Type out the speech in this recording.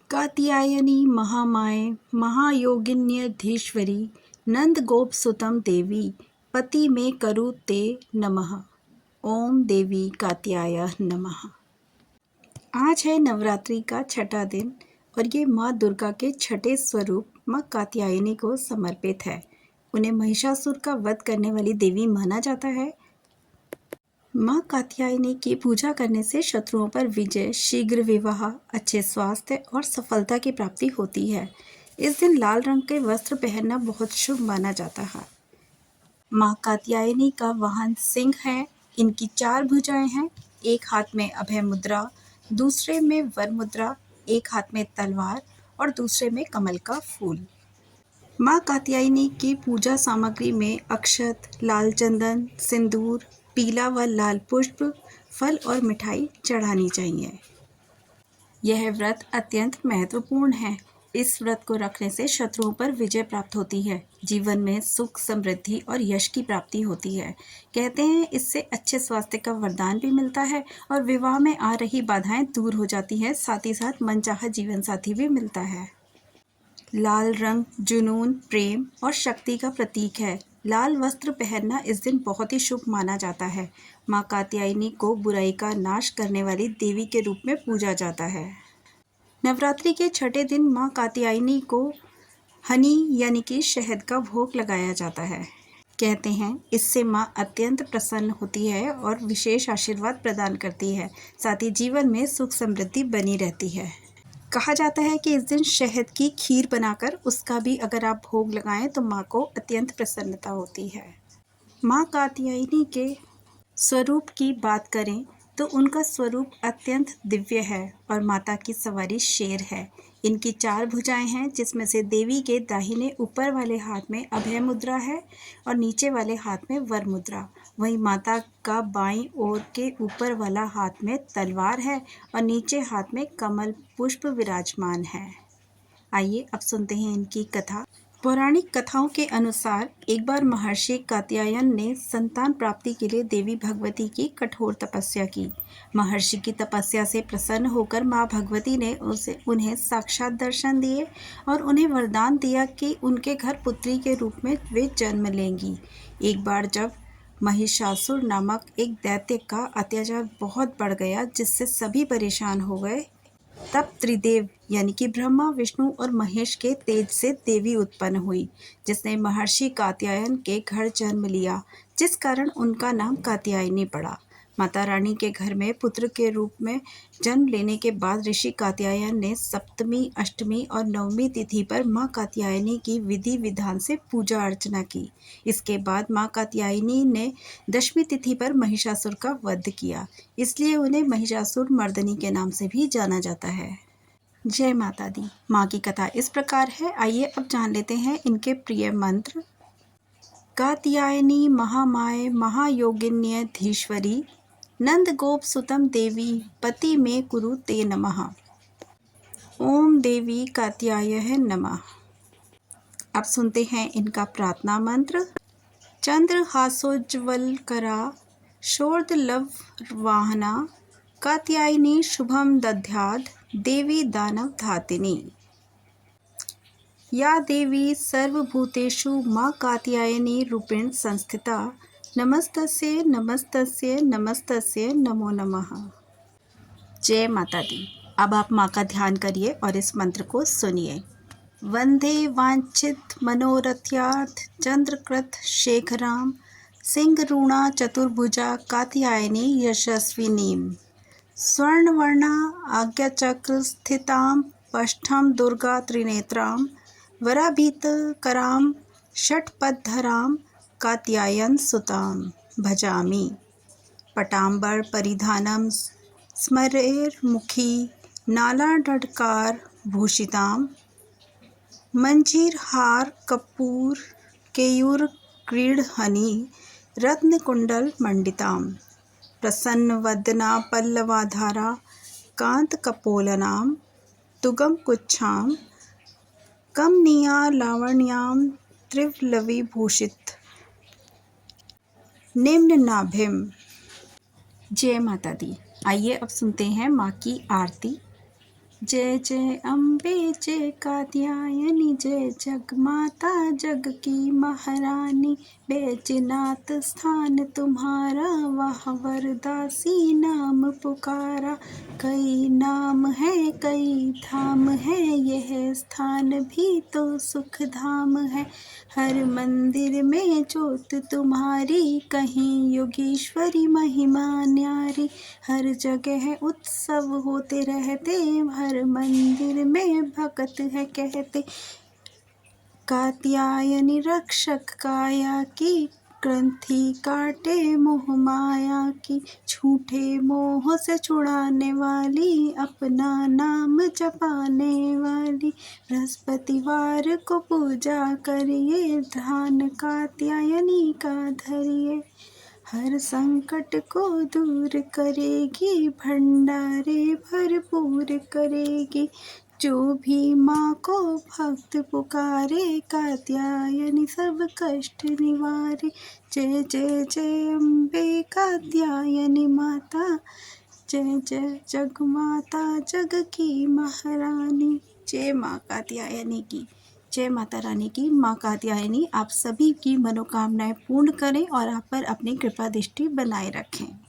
कात्यायनी महामाये महायोगिन्यधीश्वरी नंदगोपसुतं देवी पति में करु ते नमः। ओम देवी कात्याय नमः। आज है नवरात्रि का छठा दिन और ये माँ दुर्गा के छठे स्वरूप माँ कात्यायनी को समर्पित है। उन्हें महिषासुर का वध करने वाली देवी माना जाता है। माँ कात्यायनी की पूजा करने से शत्रुओं पर विजय, शीघ्र विवाह, अच्छे स्वास्थ्य और सफलता की प्राप्ति होती है। इस दिन लाल रंग के वस्त्र पहनना बहुत शुभ माना जाता है। माँ कात्यायनी का वाहन सिंह है। इनकी 4 भुजाएं हैं। एक हाथ में अभय मुद्रा, दूसरे में वर मुद्रा, एक हाथ में तलवार और दूसरे में कमल का फूल। माँ कात्यायनी की पूजा सामग्री में अक्षत, लाल चंदन, सिंदूर, पीला व लाल पुष्प, फल और मिठाई चढ़ानी चाहिए। यह व्रत अत्यंत महत्वपूर्ण है। इस व्रत को रखने से शत्रुओं पर विजय प्राप्त होती है, जीवन में सुख, समृद्धि और यश की प्राप्ति होती है। कहते हैं इससे अच्छे स्वास्थ्य का वरदान भी मिलता है और विवाह में आ रही बाधाएं दूर हो जाती हैं। साथ ही साथ मनचाहा जीवन साथी भी मिलता है। लाल रंग जुनून, प्रेम और शक्ति का प्रतीक है। लाल वस्त्र पहनना इस दिन बहुत ही शुभ माना जाता है। माँ कात्यायनी को बुराई का नाश करने वाली देवी के रूप में पूजा जाता है। नवरात्रि के छठे दिन माँ कात्यायनी को हनी यानी कि शहद का भोग लगाया जाता है। कहते हैं इससे माँ अत्यंत प्रसन्न होती है और विशेष आशीर्वाद प्रदान करती है। साथ ही जीवन में सुख समृद्धि बनी रहती है। कहा जाता है कि इस दिन शहद की खीर बनाकर उसका भी अगर आप भोग लगाएं तो माँ को अत्यंत प्रसन्नता होती है। माँ कात्यायनी के स्वरूप की बात करें तो उनका स्वरूप अत्यंत दिव्य है और माता की सवारी शेर है। इनकी 4 भुजाएं हैं, जिसमें से देवी के दाहिने ऊपर वाले हाथ में अभय मुद्रा है और नीचे वाले हाथ में वर मुद्रा। वहीं माता का बाईं ओर के ऊपर वाला हाथ में तलवार है और नीचे हाथ में कमल पुष्प विराजमान है। आइए अब सुनते हैं इनकी कथा। पौराणिक कथाओं के अनुसार एक बार महर्षि कात्यायन ने संतान प्राप्ति के लिए देवी भगवती की कठोर तपस्या की। महर्षि की तपस्या से प्रसन्न होकर मां भगवती ने उन्हें साक्षात दर्शन दिए और उन्हें वरदान दिया कि उनके घर पुत्री के रूप में वे जन्म लेंगी। एक बार जब महिषासुर नामक एक दैत्य का अत्याचार बहुत बढ़ गया, जिससे सभी परेशान हो गए, तब त्रिदेव यानी कि ब्रह्मा, विष्णु और महेश के तेज से देवी उत्पन्न हुई, जिसने महर्षि कात्यायन के घर जन्म लिया, जिस कारण उनका नाम कात्यायनी पड़ा। माता रानी के घर में पुत्र के रूप में जन्म लेने के बाद ऋषि कात्यायन ने सप्तमी, अष्टमी और नवमी तिथि पर माँ कात्यायनी की विधि विधान से पूजा अर्चना की। इसके बाद माँ कात्यायनी ने दशमी तिथि पर महिषासुर का वध किया, इसलिए उन्हें महिषासुर मर्दनी के नाम से भी जाना जाता है। जय माता दी। माँ की कथा इस प्रकार है। आइए अब जान लेते हैं इनके प्रिय मंत्र। कात्यायनी महामाये महायोगिन्यधीश्वरी नंदगोपसुतं देवी पति में कुरु ते नमः। ओम देवी कात्याय नमः। अब सुनते हैं इनका प्रार्थना मंत्र। चंद्रहासोज्ज्वलकरा शोर्धलववाहना कात्यायनी शुभम दद्यात् देवी दानव धातिनी। या देवी सर्वभूतेषु माँ कात्यायनी रूपेण संस्थिता नमस्तस्यै नमस्तस्यै नमस्तस्यै नमो नमः। जय माता दी। अब आप माँ का ध्यान करिए और इस मंत्र को सुनिए। वंदे वांछित मनोरथार्थ चंद्रकृत शेखराम सिंहरूणा चतुर्भुजा कात्यायनी यशस्विनीम। स्वर्णवर्णा आज्ञाचक्र स्थितां पष्ठं दुर्गा त्रिनेत्रां वराभीतकरां षट्पदधरां कात्यायन सुतां भजामि। पटाम्बर परिधानं स्मरेर्मुखी नालाढकार भूषितां मंजीरहार कपूर केयूर क्रीडहनी रत्नकुंडल मंडितां। प्रसन्नवदना पल्लवाधारा कांतकपोलनां तुगम कुच्छां कमनीया लावण्यां त्रिवलविभूषित निम्न नाभिम। जय माता दी। आइए अब सुनते हैं माँ की आरती। जय जय अम्बे जय कात्यायनी, जय जगमाता जग की महारानी। बैजनाथ स्थान तुम्हारा, वहाँ वरदासी नाम पुकारा। कई नाम है कई धाम है, यह स्थान भी तो सुख धाम है। हर मंदिर में ज्योत तुम्हारी, कहीं योगेश्वरी महिमा न्यारी। हर जगह उत्सव होते रहते, हर मंदिर में भक्त है कहते। कात्यायनी रक्षक काया की, ग्रंथि काटे मोह माया की। झूठे मोह से छुड़ाने वाली, अपना नाम जपाने वाली। बृहस्पतिवार को पूजा करिए, ध्यान कात्यायनी का धरिए। हर संकट को दूर करेगी, भंडारे भरपूर करेगी। जो भी माँ को भक्त पुकारे, कात्यायनी सब कष्ट निवारे। जय जय जय अम्बे कात्यायनी माता, जय जय जग माता जग की महारानी। जय माँ कात्यायनी की, जय माता रानी की। माँ कात्यायनी आप सभी की मनोकामनाएं पूर्ण करें और आप पर अपनी कृपा दृष्टि बनाए रखें।